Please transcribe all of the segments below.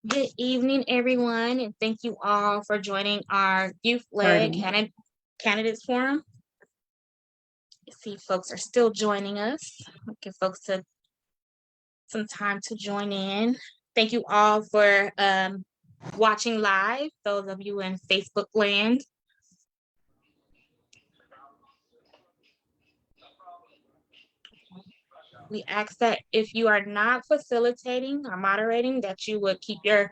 Good evening, everyone, and thank you all for joining our youth-led candidates forum. I see folks are still joining us. I'll give folks some time to join in. Thank you all for watching live, those of you in Facebook land. We ask that if you are not facilitating or moderating, that you would keep your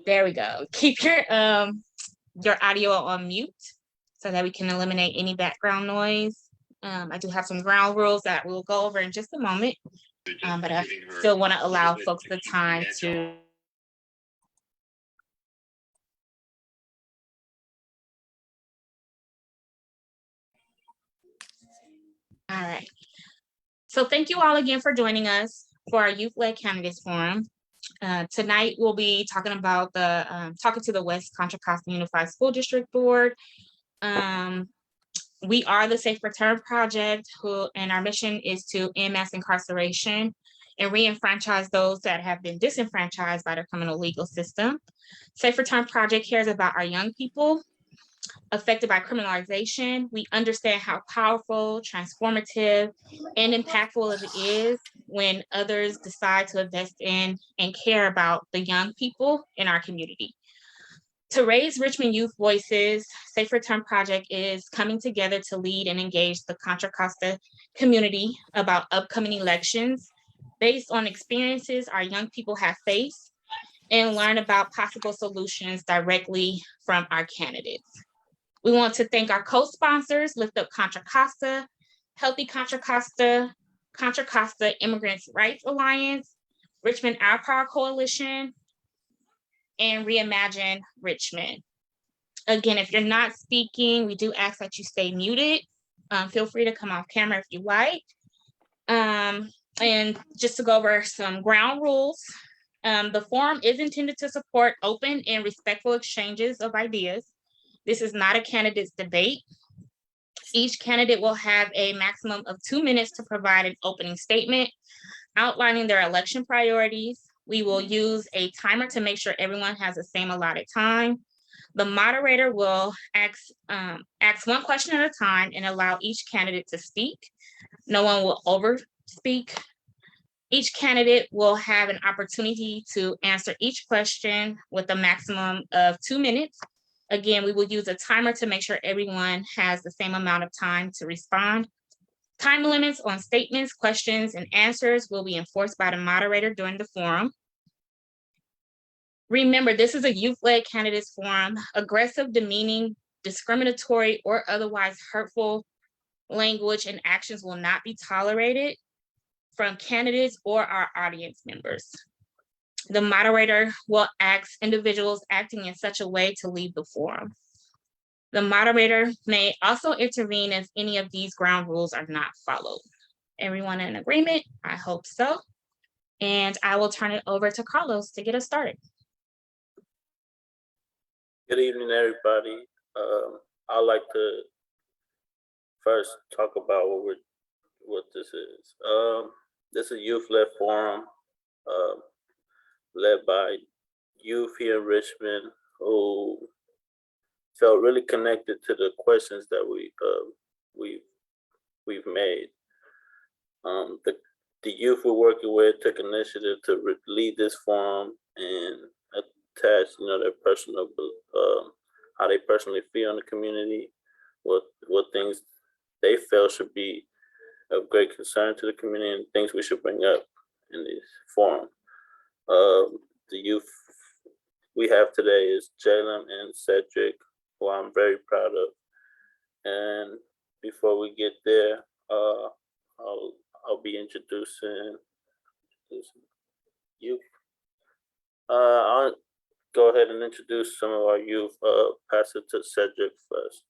audio on mute so that we can eliminate any background noise. I do have some ground rules that we'll go over in just a moment, but I still want to allow folks the time to. All right. So thank you all again for joining us for our Youth-Led Candidates Forum. Tonight we'll be talking about talking to the West Contra Costa Unified School District Board. We are the Safe Return Project, and our mission is to end mass incarceration and re-enfranchise those that have been disenfranchised by the criminal legal system. Safe Return Project cares about our young people affected by criminalization. We understand how powerful, transformative, and impactful it is when others decide to invest in and care about the young people in our community. To raise Richmond youth voices, Safe Return Project is coming together to lead and engage the Contra Costa community about upcoming elections based on experiences our young people have faced and learn about possible solutions directly from our candidates. We want to thank our co-sponsors, Lift Up Contra Costa, Healthy Contra Costa, Contra Costa Immigrants' Rights Alliance, Richmond Our Power Coalition, and Reimagine Richmond. Again, if you're not speaking, we do ask that you stay muted. Feel free to come off camera if you like. And just to go over some ground rules, the forum is intended to support open and respectful exchanges of ideas. This is not a candidate's debate. Each candidate will have a maximum of 2 minutes to provide an opening statement outlining their election priorities. We will use a timer to make sure everyone has the same allotted time. The moderator will ask one question at a time and allow each candidate to speak. No one will overspeak. Each candidate will have an opportunity to answer each question with a maximum of 2 minutes. Again, we will use a timer to make sure everyone has the same amount of time to respond. Time limits on statements, questions, and answers will be enforced by the moderator during the forum. Remember, this is a youth-led candidates forum. Aggressive, demeaning, discriminatory, or otherwise hurtful language and actions will not be tolerated from candidates or our audience members. The moderator will ask individuals acting in such a way to leave the forum. The moderator may also intervene if any of these ground rules are not followed. Everyone in agreement? I hope so. And I will turn it over to Carlos to get us started. Good evening, everybody. I'd like to first talk about what this is. This is a youth-led forum led by youth here in Richmond who felt really connected to the questions that we've made. The youth we're working with took initiative to lead this forum and attach, their personal, how they personally feel in the community, what things they feel should be of great concern to the community, and things we should bring up in this forum. The youth we have today is Chala and Cedric, who I'm very proud of. And before we get there, I'll be introducing youth. I'll go ahead and introduce some of our youth. Pass it to Cedric first.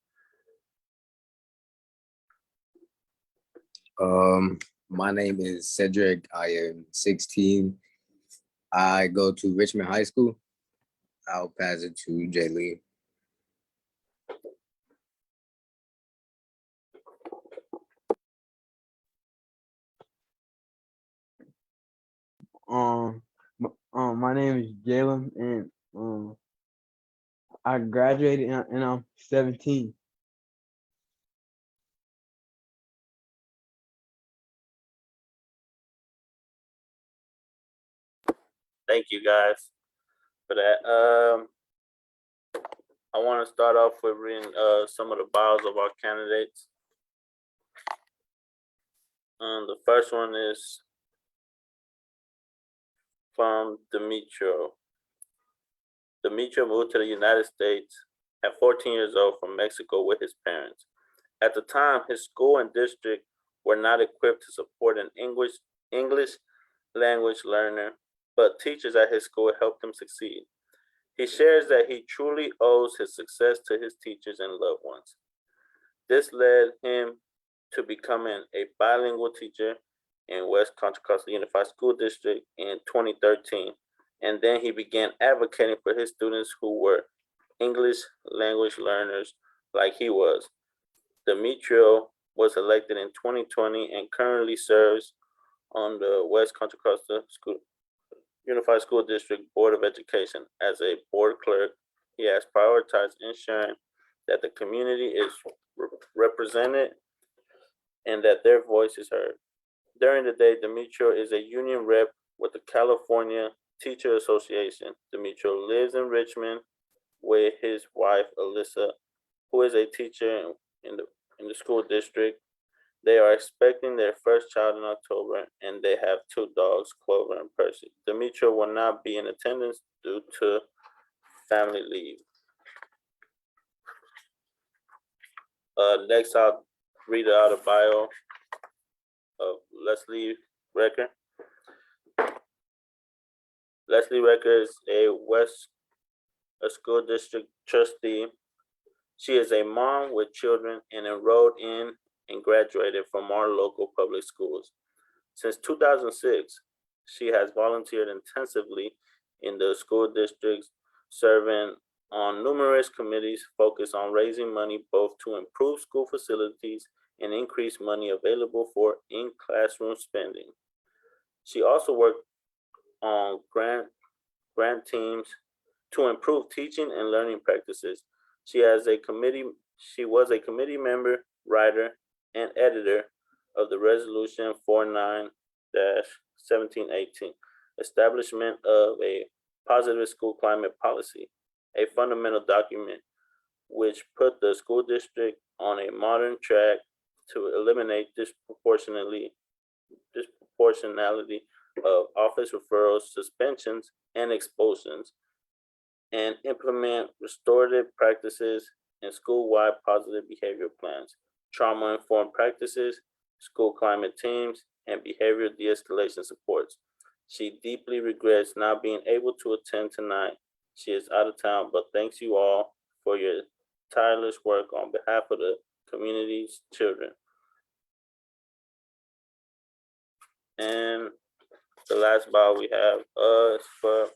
My name is Cedric. I am 16. I go to Richmond High School. I'll pass it to Jay Lee. My My name is Jalen, and I graduated and I'm 17. Thank you guys for that. I want to start off with reading some of the bios of our candidates. The first one is from Demetrio. Demetrio moved to the United States at 14 years old from Mexico with his parents. At the time, his school and district were not equipped to support an English language learner, but teachers at his school helped him succeed. He shares that he truly owes his success to his teachers and loved ones. This led him to becoming a bilingual teacher in West Contra Costa Unified School District in 2013. And then he began advocating for his students who were English language learners like he was. Demetrio was elected in 2020 and currently serves on the West Contra Costa Unified School District Board of Education as a board clerk. He has prioritized ensuring that the community is represented and that their voice is heard. During the day, Demetrio is a union rep with the California Teacher Association. Demetrio lives in Richmond with his wife, Alyssa, who is a teacher in the school district. They are expecting their first child in October, and they have 2 dogs, Clover and Percy. Demetrio will not be in attendance due to family leave. Next, I'll read out a bio of Leslie Recker. Leslie Recker is a school district trustee. She is a mom with children and enrolled in and graduated from our local public schools. Since 2006, she has volunteered intensively in the school districts, serving on numerous committees focused on raising money both to improve school facilities and increase money available for in-classroom spending. She also worked on grant teams to improve teaching and learning practices. She was a committee member, writer, and editor of the Resolution 49-1718, establishment of a positive school climate policy, a fundamental document which put the school district on a modern track to eliminate disproportionality of office referrals, suspensions, and expulsions, and implement restorative practices and school-wide positive behavior plans, trauma-informed practices, school climate teams, and behavior de-escalation supports. She deeply regrets not being able to attend tonight. She is out of town, but thanks you all for your tireless work on behalf of the community's children. And the last bio we have is for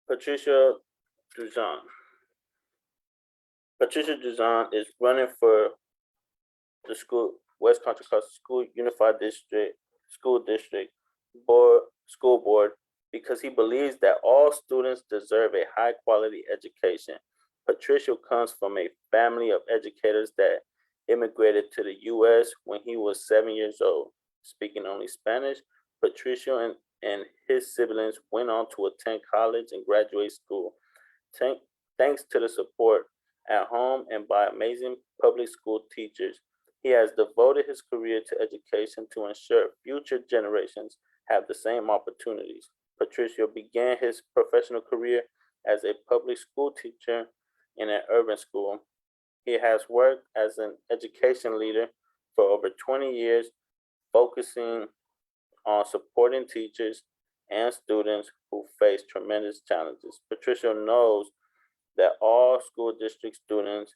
Patricio Dujan. Patricio Dujan is running for the West Contra Costa School Unified School District School Board because he believes that all students deserve a high quality education. Patricio comes from a family of educators that immigrated to the U.S. when he was 7 years old. Speaking only Spanish, Patricio and his siblings went on to attend college and graduate school. Thanks to the support at home and by amazing public school teachers, he has devoted his career to education to ensure future generations have the same opportunities. Patricio began his professional career as a public school teacher in an urban school. He has worked as an education leader for over 20 years, focusing on supporting teachers and students who face tremendous challenges. Patricio knows that all school district students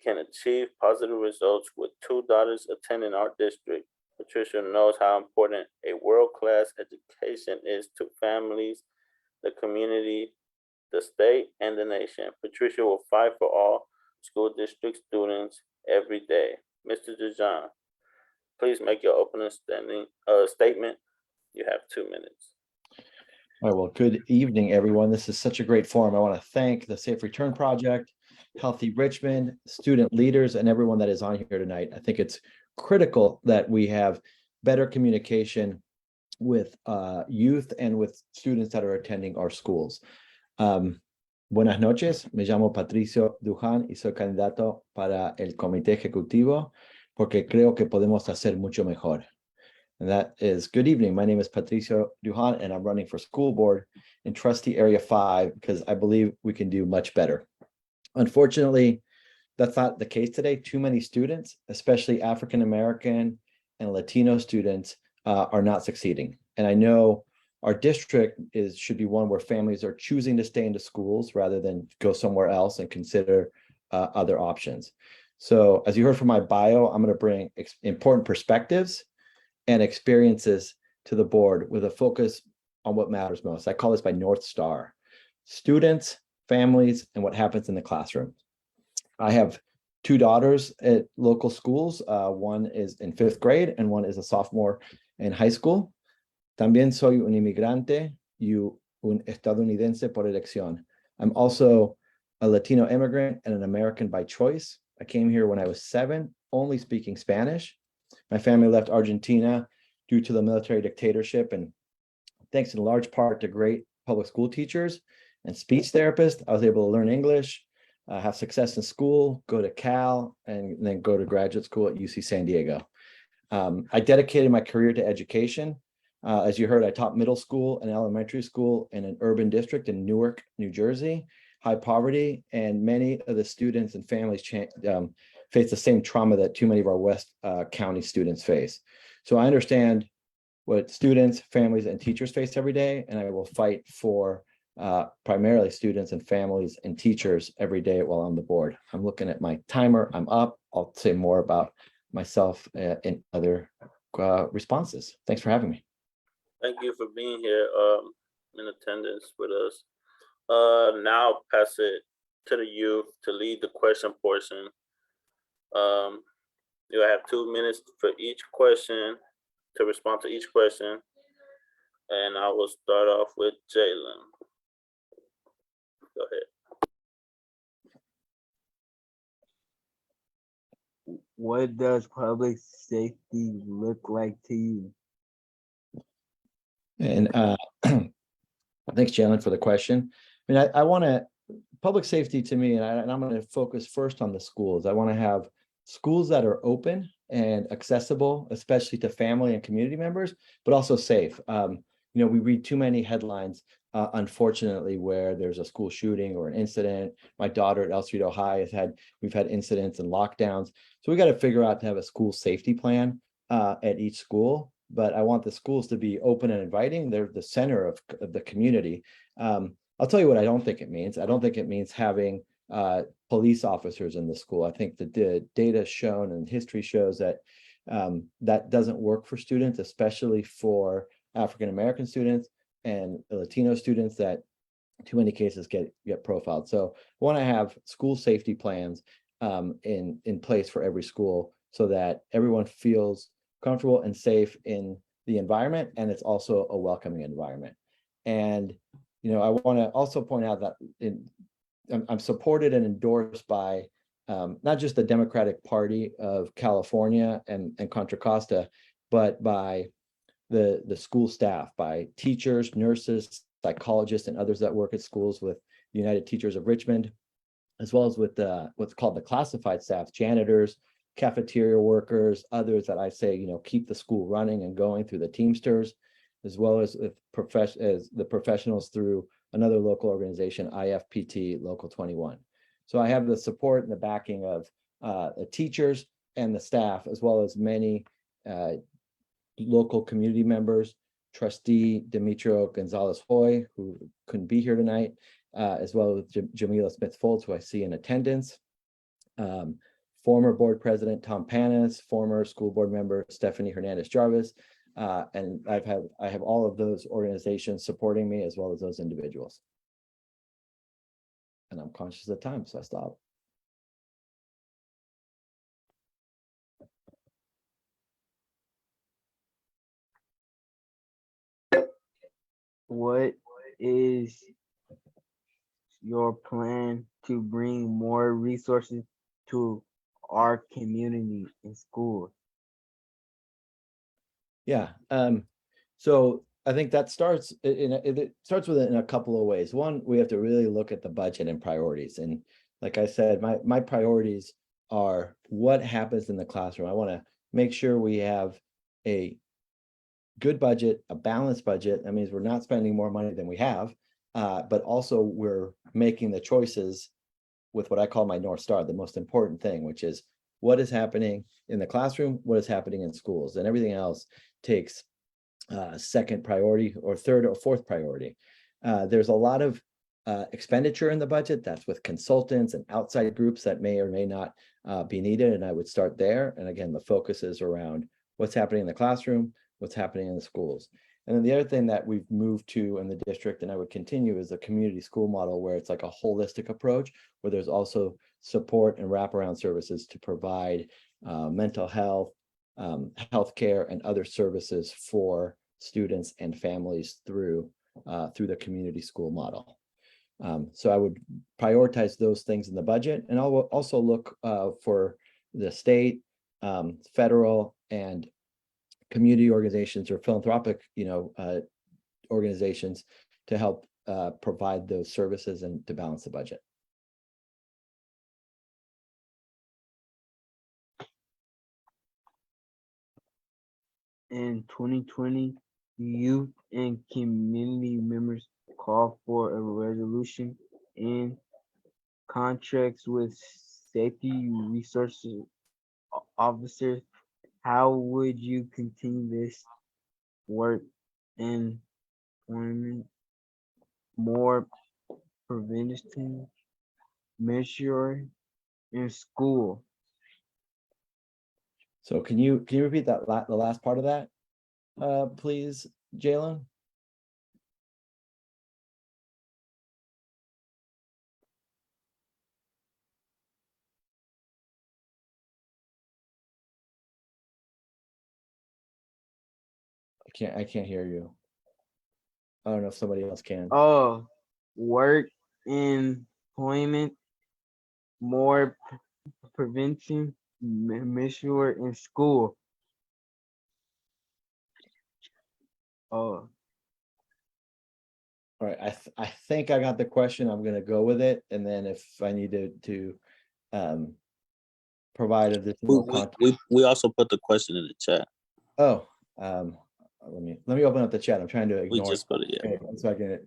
can achieve positive results with 2 daughters attending our district. Patricia knows how important a world-class education is to families, the community, the state, and the nation. Patricia will fight for all school district students every day. Mr. Dujan, please make your opening statement. You have 2 minutes. All right, well, good evening, everyone. This is such a great forum. I want to thank the Safe Return Project, Healthy Richmond, student leaders, and everyone that is on here tonight. I think it's critical that we have better communication with youth and with students that are attending our schools. Buenas noches, me llamo Patricio Dujan y soy candidato para el comité ejecutivo porque creo que podemos hacer mucho mejor. And that is, good evening. My name is Patricio Dujan, and I'm running for school board in trustee area 5 because I believe we can do much better. Unfortunately, that's not the case today. Too many students, especially African-American and Latino students, are not succeeding. And I know our district should be one where families are choosing to stay into schools rather than go somewhere else and consider other options. So as you heard from my bio, I'm going to bring important perspectives and experiences to the board with a focus on what matters most. I call this my North Star: students, families, and what happens in the classroom. I have 2 daughters at local schools. One is in 5th grade and one is a sophomore in high school. También soy un inmigrante y un estadounidense por elección. I'm also a Latino immigrant and an American by choice. I came here when I was 7, only speaking Spanish. My family left Argentina due to the military dictatorship, and thanks in large part to great public school teachers and speech therapists, I was able to learn English, have success in school, go to Cal, and then go to graduate school at UC San Diego. I dedicated my career to education. As you heard, I taught middle school and elementary school in an urban district in Newark, New Jersey, high poverty, and many of the students and families face the same trauma that too many of our West County students face. So I understand what students, families, and teachers face every day, and I will fight for primarily students and families and teachers every day while on the board. I'm looking at my timer. I'm up. I'll say more about myself in other responses. Thanks for having me. Thank you for being here in attendance with us. Now I'll pass it to the youth to lead the question portion. You have 2 minutes for each question to respond to each question. And I will start off with Jalen. Go ahead. What does public safety look like to you? And thanks, Jalen, for the question. I mean, I want to, public safety to me, and I'm going to focus first on the schools. I want to have schools that are open and accessible, especially to family and community members, but also safe. You know, we read too many headlines, unfortunately, where there's a school shooting or an incident. My daughter at El Cerrito High we've had incidents and lockdowns. So we got to figure out to have a school safety plan at each school. But I want the schools to be open and inviting. They're the center of the community. I'll tell you what I don't think it means. I don't think it means having police officers in the school. I think the data shown and history shows that that doesn't work for students, especially for African-American students and Latino students that too many cases get profiled. So I want to have school safety plans in place for every school so that everyone feels comfortable and safe in the environment, and it's also a welcoming environment. And you know, I want to also point out that I'm supported and endorsed by not just the Democratic Party of California and Contra Costa, but by the school staff, by teachers, nurses, psychologists, and others that work at schools with the United Teachers of Richmond, as well as with what's called the classified staff, janitors, cafeteria workers, others that I say, you know, keep the school running and going through the Teamsters, as well as with the professionals through another local organization, IFPT Local 21. So I have the support and the backing of the teachers and the staff, as well as many local community members, trustee Demetrio Gonzalez Hoy, who couldn't be here tonight, as well as Jamila Smith-Foltz, who I see in attendance, former board president Tom Panis, former school board member Stephanie Hernandez-Jarvis, and I have all of those organizations supporting me, as well as those individuals. And I'm conscious of time, so I stop. What is your plan to bring more resources to our community and schools? Yeah. So I think that starts it starts with it in a couple of ways. One, we have to really look at the budget and priorities. And like I said, my priorities are what happens in the classroom. I want to make sure we have a good budget, a balanced budget. That means we're not spending more money than we have, but also we're making the choices with what I call my North Star, the most important thing, which is what is happening in the classroom, what is happening in schools, and everything else takes second priority or third or fourth priority. There's a lot of expenditure in the budget that's with consultants and outside groups that may or may not be needed. And I would start there. And again, the focus is around what's happening in the classroom, what's happening in the schools. And then the other thing that we've moved to in the district, and I would continue, is a community school model where it's like a holistic approach, where there's also support and wraparound services to provide mental health, healthcare, and other services for students and families through the community school model. So I would prioritize those things in the budget, and I'll also look for the state, federal, and community organizations or philanthropic, organizations to help provide those services and to balance the budget. In 2020, youth and community members call for a resolution in contracts with safety resources officers. How would you continue this work in employment, more preventive measure in school? So can you repeat that the last part of that, please, Jalen? I can't hear you. I don't know if somebody else can. Oh, work employment, more prevention measure in school. Oh, All right, I think I got the question. I'm going to go with it, and then if I need to provide additional context. We also put the question in the chat. Oh, let me open up the chat. I'm trying to We ignore just put it, yeah. so I can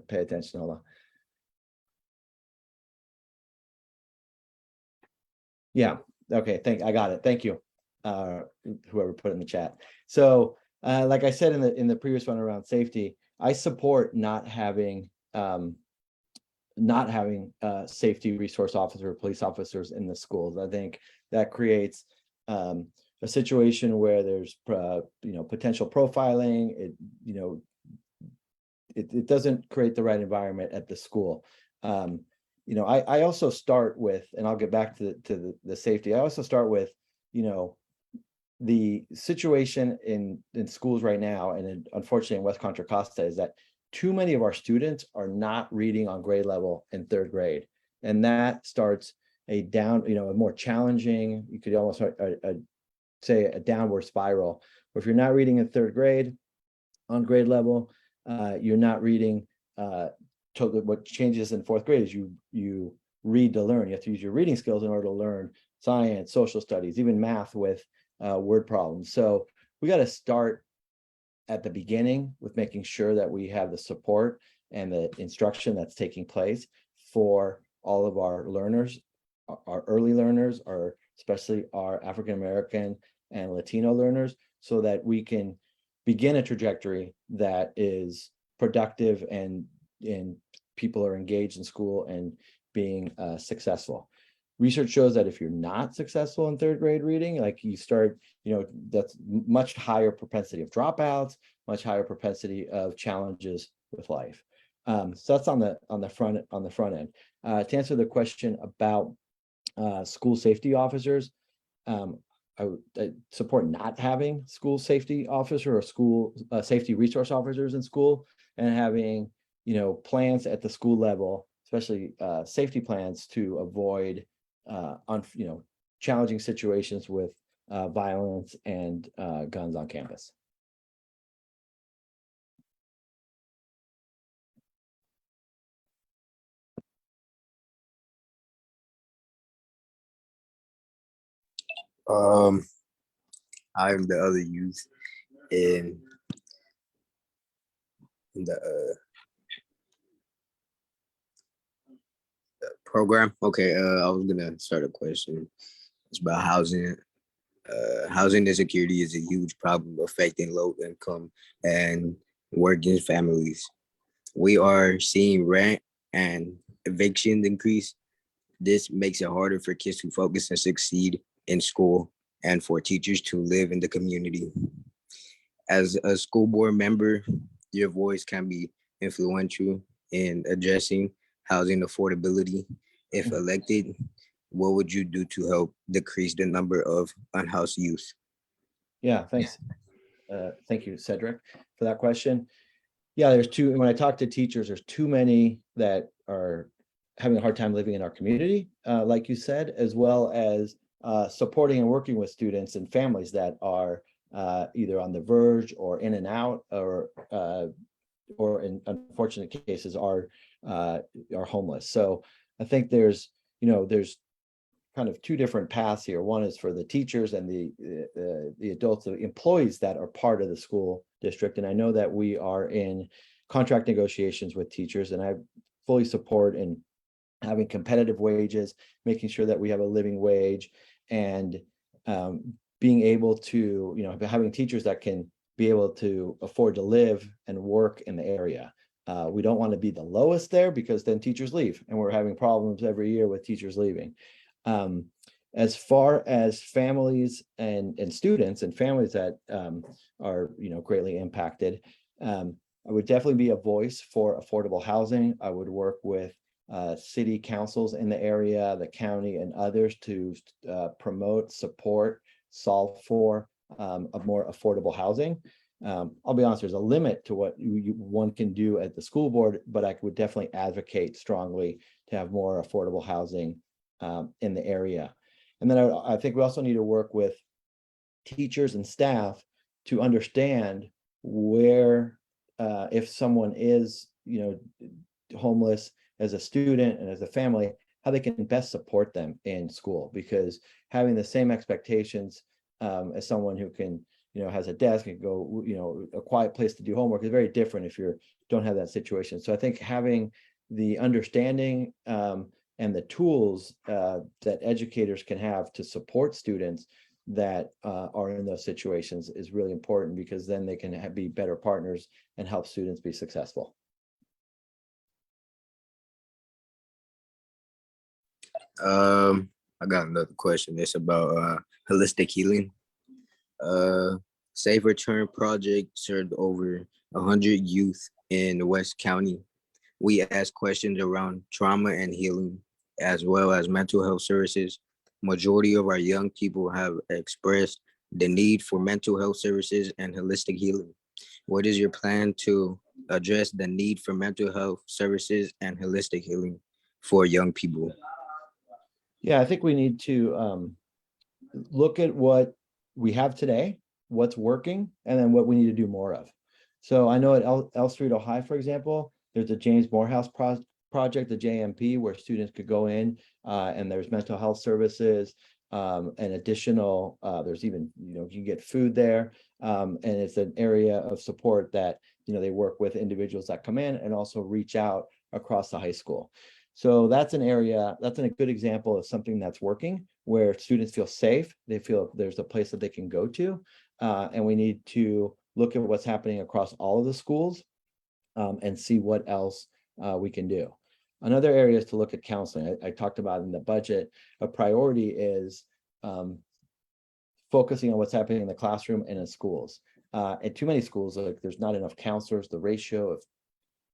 pay attention. Hold on. Yeah. Okay. I got it. Thank you. Whoever put it in the chat. So, like I said in the previous one around safety, I support not having safety resource officer, police officers in the schools. I think that creates a situation where there's potential profiling. It doesn't create the right environment at the school. I also start with, and I'll get back to the safety. I also start with, the situation in schools right now, and unfortunately in West Contra Costa, is that too many of our students are not reading on grade level in third grade. And that starts a more challenging, you could almost say a downward spiral, where if you're not reading in third grade on grade level, you're not reading. What changes in fourth grade is you read to learn. You have to use your reading skills in order to learn science, social studies, even math with word problems. So we got to start at the beginning with making sure that we have the support and the instruction that's taking place for all of our learners, our early learners, especially our African American and Latino learners, so that we can begin a trajectory that is productive and people are engaged in school and being successful. Research shows that if you're not successful in third grade reading, like you start, that's much higher propensity of dropouts, much higher propensity of challenges with life. So that's on the front end. To answer the question about school safety officers, I support not having school safety officer or school safety resource officers in school, and having, plans at the school level, especially safety plans to avoid challenging situations with violence and guns on campus. I'm the other youth in the program. Okay, I was gonna start a question. It's about housing. Housing insecurity is a huge problem affecting low income and working families. We are seeing rent and evictions increase. This makes it harder for kids to focus and succeed in school and for teachers to live in the community. As a school board member, your voice can be influential in addressing housing affordability. If elected, what would you do to help decrease the number of unhoused youth? Yeah, thanks. Thank you, Cedric, for that question. Yeah, when I talk to teachers, there's too many that are having a hard time living in our community, like you said, as well as supporting and working with students and families that are either on the verge or in and out, or in unfortunate cases are homeless. So I think there's kind of two different paths here. One is for the teachers and the adults, the employees that are part of the school district. And I know that we are in contract negotiations with teachers, and I fully support in having competitive wages, making sure that we have a living wage, and being able to, having teachers that can be able to afford to live and work in the area. We don't want to be the lowest there, because then teachers leave, and we're having problems every year with teachers leaving. As far as families and students and families that are greatly impacted, I would definitely be a voice for affordable housing. I would work with city councils in the area, the county, and others to promote, support, solve for a more affordable housing. I'll be honest, there's a limit to what one can do at the school board, but I would definitely advocate strongly to have more affordable housing in the area. And then I think we also need to work with teachers and staff to understand where, if someone is, homeless as a student and as a family, how they can best support them in school, because having the same expectations as someone who can, has a desk and go, a quiet place to do homework is very different if you don't have that situation. So I think having the understanding and the tools that educators can have to support students that are in those situations is really important, because then they can be better partners and help students be successful. I got another question. It's about holistic healing. Safe Return Project served over 100 youth in West County. We ask questions around trauma and healing, as well as mental health services. Majority of our young people have expressed the need for mental health services and holistic healing. What is your plan to address the need for mental health services and holistic healing for young people? Yeah, I think we need to look at what we have today, what's working, and then what we need to do more of. So I know at L Street, Ohio, for example, there's a James Morehouse project, the JMP, where students could go in and there's mental health services and additional, there's even, you can get food there. And it's an area of support that, they work with individuals that come in and also reach out across the high school. So that's an area, that's a good example of something that's working, where students feel safe. They feel there's a place that they can go to. And we need to look at what's happening across all of the schools and see what else we can do. Another area is to look at counseling. I talked about in the budget, a priority is focusing on what's happening in the classroom and in schools. At too many schools, like there's not enough counselors. The ratio of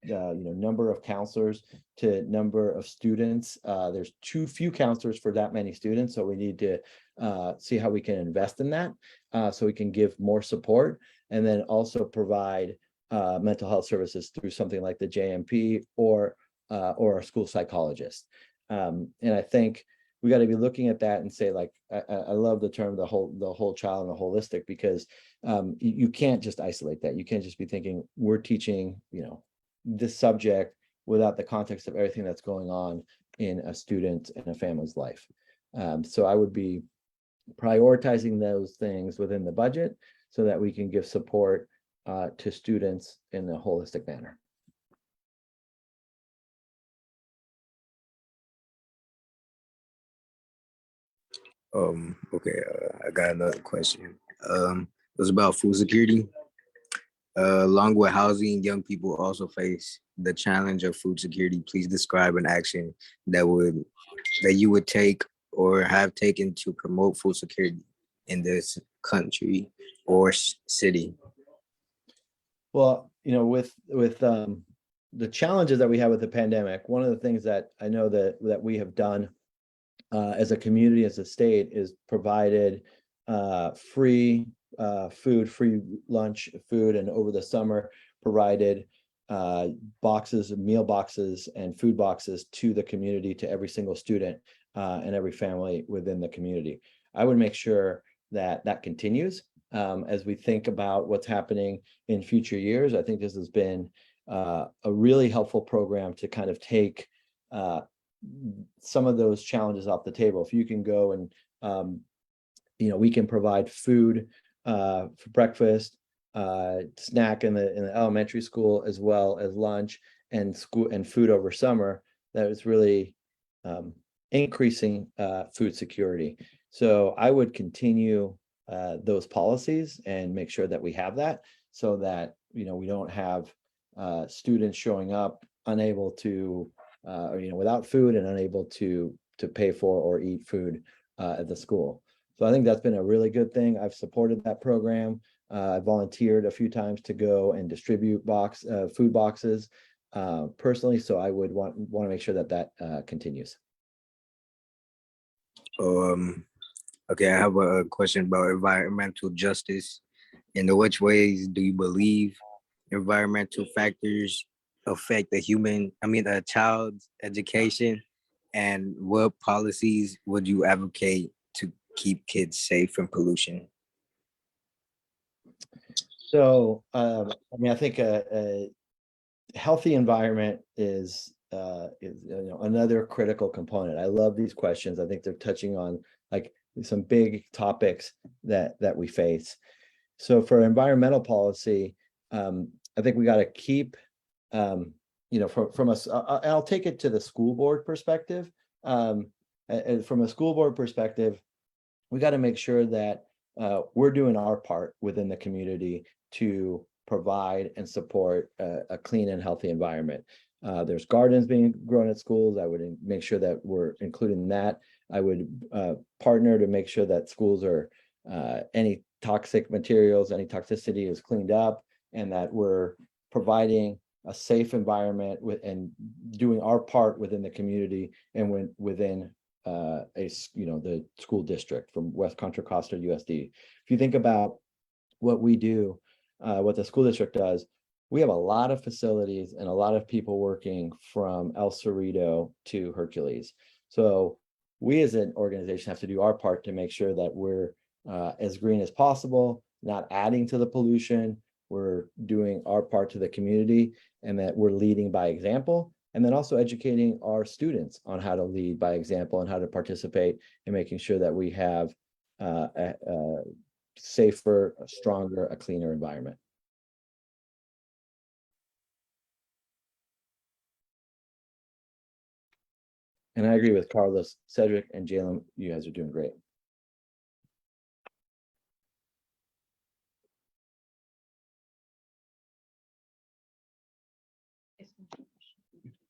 number of counselors to number of students. There's too few counselors for that many students, so we need to see how we can invest in that, so we can give more support, and then also provide mental health services through something like the JMP or a school psychologist. And I think we got to be looking at that and say, like, I love the term, the whole child and the holistic, because you can't just isolate that. You can't just be thinking we're teaching, this subject without the context of everything that's going on in a student and a family's life. So I would be prioritizing those things within the budget so that we can give support to students in a holistic manner. Okay, I got another question. It was about food security. Along with housing, young people also face the challenge of food security. Please describe an action that you would take or have taken to promote food security in this country or city. Well, with the challenges that we have with the pandemic, one of the things that I know that we have done as a community, as a state, is provided free food, free lunch food, and over the summer provided meal boxes and food boxes to the community, to every single student and every family within the community. I would make sure that that continues as we think about what's happening in future years. I think this has been a really helpful program to kind of take some of those challenges off the table. If you can go and we can provide food for breakfast, snack in the elementary school, as well as lunch and school and food over summer. That is really increasing food security. So I would continue those policies and make sure that we have that, so that we don't have students showing up unable to without food and unable to pay for or eat food at the school. So I think that's been a really good thing. I've supported that program. I volunteered a few times to go and distribute food boxes personally. So I would want to make sure that continues. Okay, I have a question about environmental justice. In which ways do you believe environmental factors affect a child's education, and what policies would you advocate to keep kids safe from pollution? So, I think a healthy environment is another critical component. I love these questions. I think they're touching on like some big topics that we face. So for environmental policy, I think we got to keep, from us. I'll take it to the school board perspective. And from a school board perspective, we got to make sure that we're doing our part within the community to provide and support a clean and healthy environment. There's gardens being grown at schools. I would make sure that we're including that. I would partner to make sure that schools are any toxic materials, any toxicity is cleaned up, and that we're providing a safe environment and doing our part within the community and within the school district from West Contra Costa USD. If you think about what we do, what the school district does, we have a lot of facilities and a lot of people working from El Cerrito to Hercules. So we as an organization have to do our part to make sure that we're as green as possible, not adding to the pollution. We're doing our part to the community, and that we're leading by example, and then also educating our students on how to lead by example and how to participate in making sure that we have a safer, a stronger, a cleaner environment. And I agree with Carlos, Cedric, and Jalen. You guys are doing great.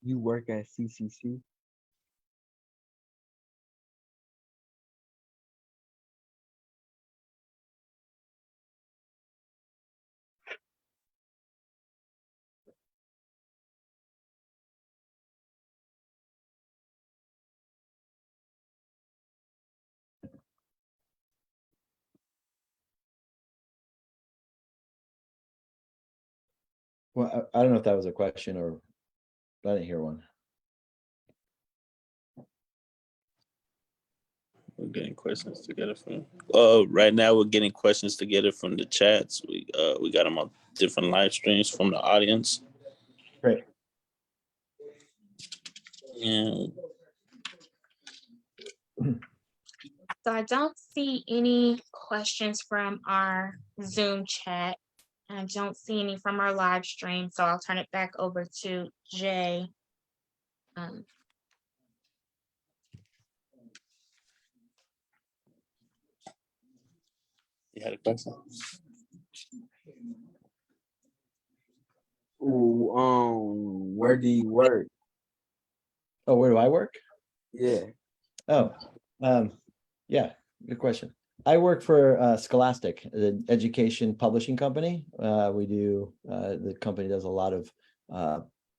You work at CCC? Well, I don't know if that was a question or I didn't hear one. We're getting questions together from. Right now we're getting questions together from the chats. We got them on different live streams from the audience. Great. And So I don't see any questions from our Zoom chat. I don't see any from our live stream, so I'll turn it back over to Jay. you had a question? Ooh, where do you work? Oh, where do I work? Yeah. Oh, yeah, good question. I work for Scholastic, the education publishing company. The company does a lot of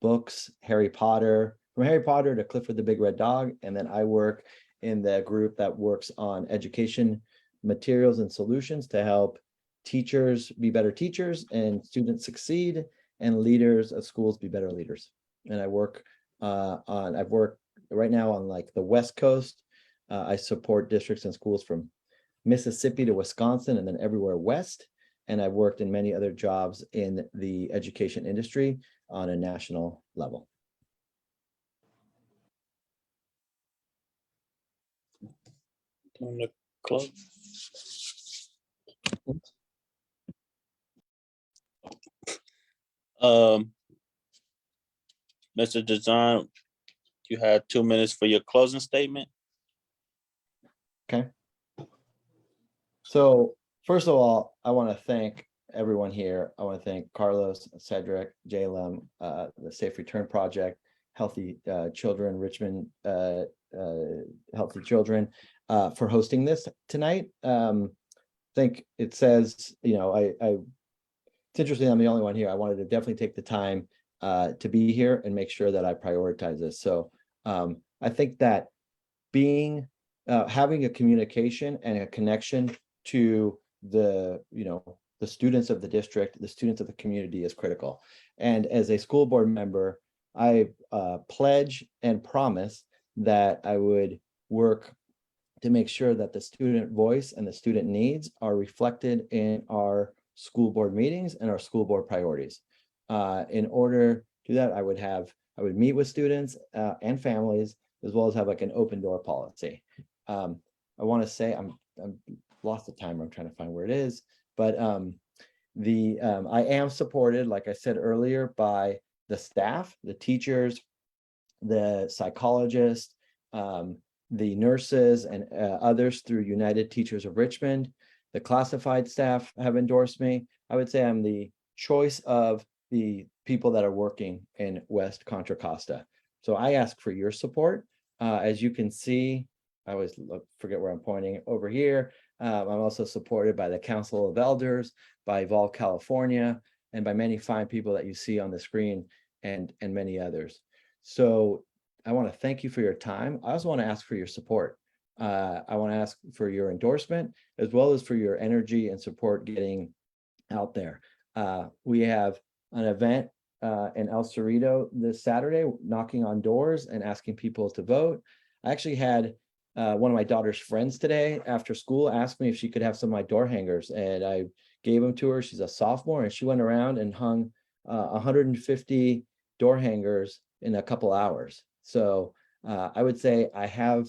books, Harry Potter, from Harry Potter to Clifford the Big Red Dog. And then I work in the group that works on education materials and solutions to help teachers be better teachers and students succeed and leaders of schools be better leaders. And I've worked right now on like the West Coast. I support districts and schools from Mississippi to Wisconsin and then everywhere west. And I've worked in many other jobs in the education industry on a national level. On the close. Mr. Dujan, you had 2 minutes for your closing statement. Okay. So first of all, I want to thank everyone here. I want to thank Carlos, Cedric, Jalem, the Safe Return Project, Healthy Children, Richmond Healthy Children, for hosting this tonight. I think it says, it's interesting I'm the only one here. I wanted to definitely take the time to be here and make sure that I prioritize this. So I think that having a communication and a connection to the students of the district, the students of the community is critical. And as a school board member, I pledge and promise that I would work to make sure that the student voice and the student needs are reflected in our school board meetings and our school board priorities. In order to do that, I would meet with students and families, as well as have like an open door policy. I want to say I'm lost the timer. I'm trying to find where it is, but I am supported, like I said earlier, by the staff, the teachers, the psychologists, the nurses, and others through United Teachers of Richmond. The classified staff have endorsed me. I would say I'm the choice of the people that are working in West Contra Costa. So I ask for your support. As you can see, I always forget where I'm pointing over here. I'm also supported by the Council of Elders, by Evolve California, and by many fine people that you see on the screen and many others. So I want to thank you for your time. I also want to ask for your support. I want to ask for your endorsement, as well as for your energy and support getting out there. We have an event in El Cerrito this Saturday, knocking on doors and asking people to vote. I actually had one of my daughter's friends today after school asked me if she could have some of my door hangers, and I gave them to her. She's a sophomore, and she went around and hung 150 door hangers in a couple hours. So I would say I have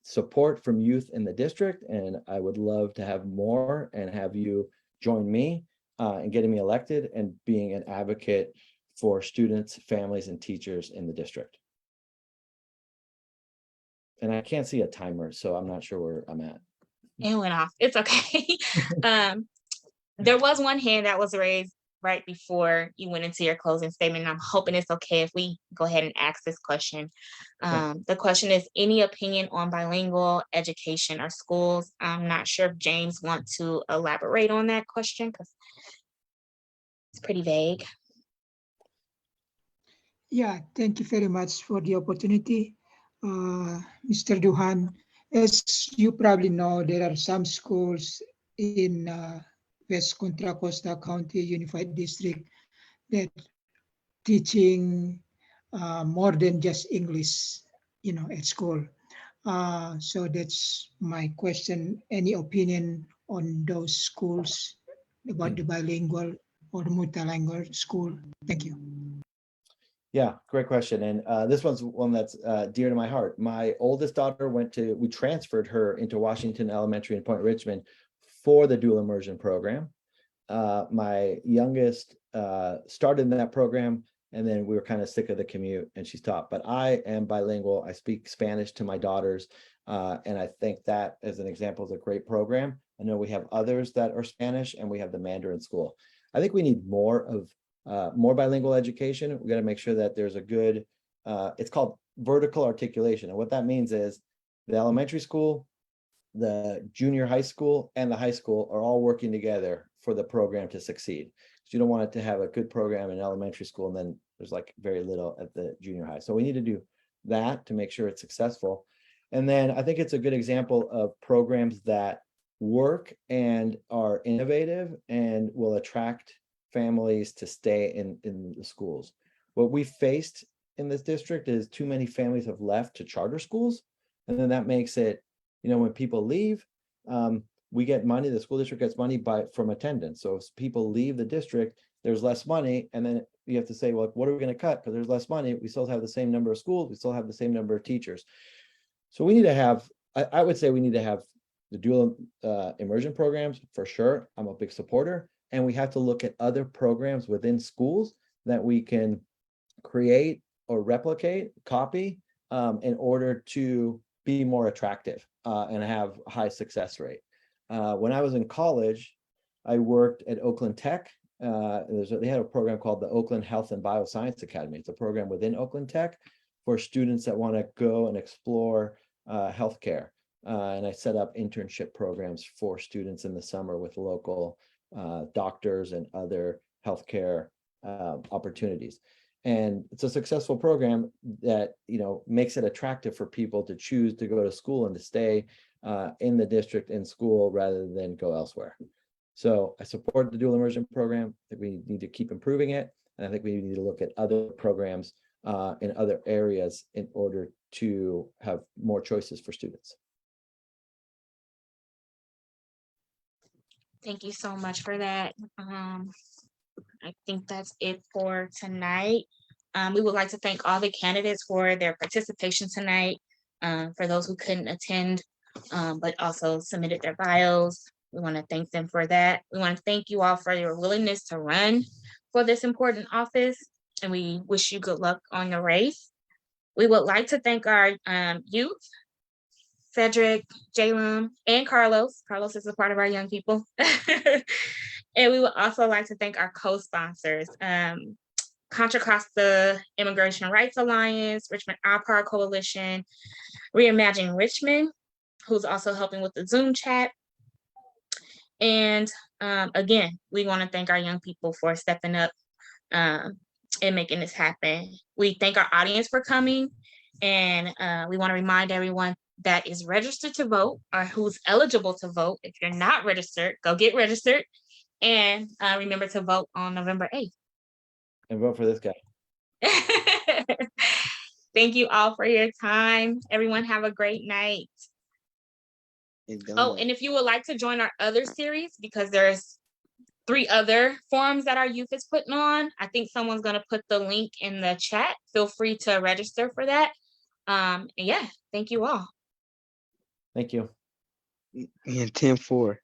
support from youth in the district, and I would love to have more and have you join me in getting me elected and being an advocate for students, families, and teachers in the district. And I can't see a timer, so I'm not sure where I'm at. It went off. It's okay. There was one hand that was raised right before you went into your closing statement. And I'm hoping it's okay if we go ahead and ask this question. The question is, any opinion on bilingual education or schools? I'm not sure if James wants to elaborate on that question because it's pretty vague. Yeah, thank you very much for the opportunity, Mr. Dujan. As you probably know, there are some schools in West Contra Costa County Unified District that teaching more than just English, at school. So that's my question. Any opinion on those schools about the bilingual or multilingual school? Thank you. Yeah, great question. And this one's one that's dear to my heart. My oldest daughter we transferred her into Washington Elementary in Point Richmond for the dual immersion program. My youngest started in that program, and then we were kind of sick of the commute and she stopped. But I am bilingual. I speak Spanish to my daughters. And I think that as an example is a great program. I know we have others that are Spanish and we have the Mandarin school. I think we need more bilingual education. We got to make sure that there's a good, it's called vertical articulation. And what that means is the elementary school, the junior high school, and the high school are all working together for the program to succeed. So you don't want it to have a good program in elementary school and then there's like very little at the junior high. So we need to do that to make sure it's successful. And then I think it's a good example of programs that work and are innovative and will attract families to stay in the schools. What we faced in this district is too many families have left to charter schools. And then that makes it, when people leave, we get money, the school district gets money from attendance. So if people leave the district, there's less money. And then you have to say, well, what are we going to cut? Because there's less money. We still have the same number of schools. We still have the same number of teachers. So we need to have, I would say we need to have the dual immersion programs for sure. I'm a big supporter. And we have to look at other programs within schools that we can create or replicate, copy, in order to be more attractive and have high success rate. When I was in college, I worked at Oakland Tech. They had a program called the Oakland Health and Bioscience Academy. It's a program within Oakland Tech for students that want to go and explore healthcare. And I set up internship programs for students in the summer with local doctors and other healthcare opportunities. And it's a successful program that, makes it attractive for people to choose to go to school and to stay in the district in school rather than go elsewhere. So I support the dual immersion program. I think we need to keep improving it. And I think we need to look at other programs in other areas in order to have more choices for students. Thank you so much for that. I think that's it for tonight. We would like to thank all the candidates for their participation tonight. For those who couldn't attend, but also submitted their bios, we want to thank them for that. We want to thank you all for your willingness to run for this important office, and we wish you good luck on the race. We would like to thank our youth, Cedric, Jalen, and Carlos. Carlos is a part of our young people. And we would also like to thank our co-sponsors, Contra Costa Immigration Rights Alliance, Richmond Our Coalition, Reimagine Richmond, who's also helping with the Zoom chat. And again, we want to thank our young people for stepping up and making this happen. We thank our audience for coming, and we want to remind everyone that is registered to vote or who's eligible to vote. If you're not registered, go get registered, and remember to vote on November 8th. And vote for this guy. Thank you all for your time. Everyone have a great night. Oh, and if you would like to join our other series, because there's 3 other forums that our youth is putting on, I think someone's going to put the link in the chat. Feel free to register for that. And yeah, thank you all. Thank you. And 10-4.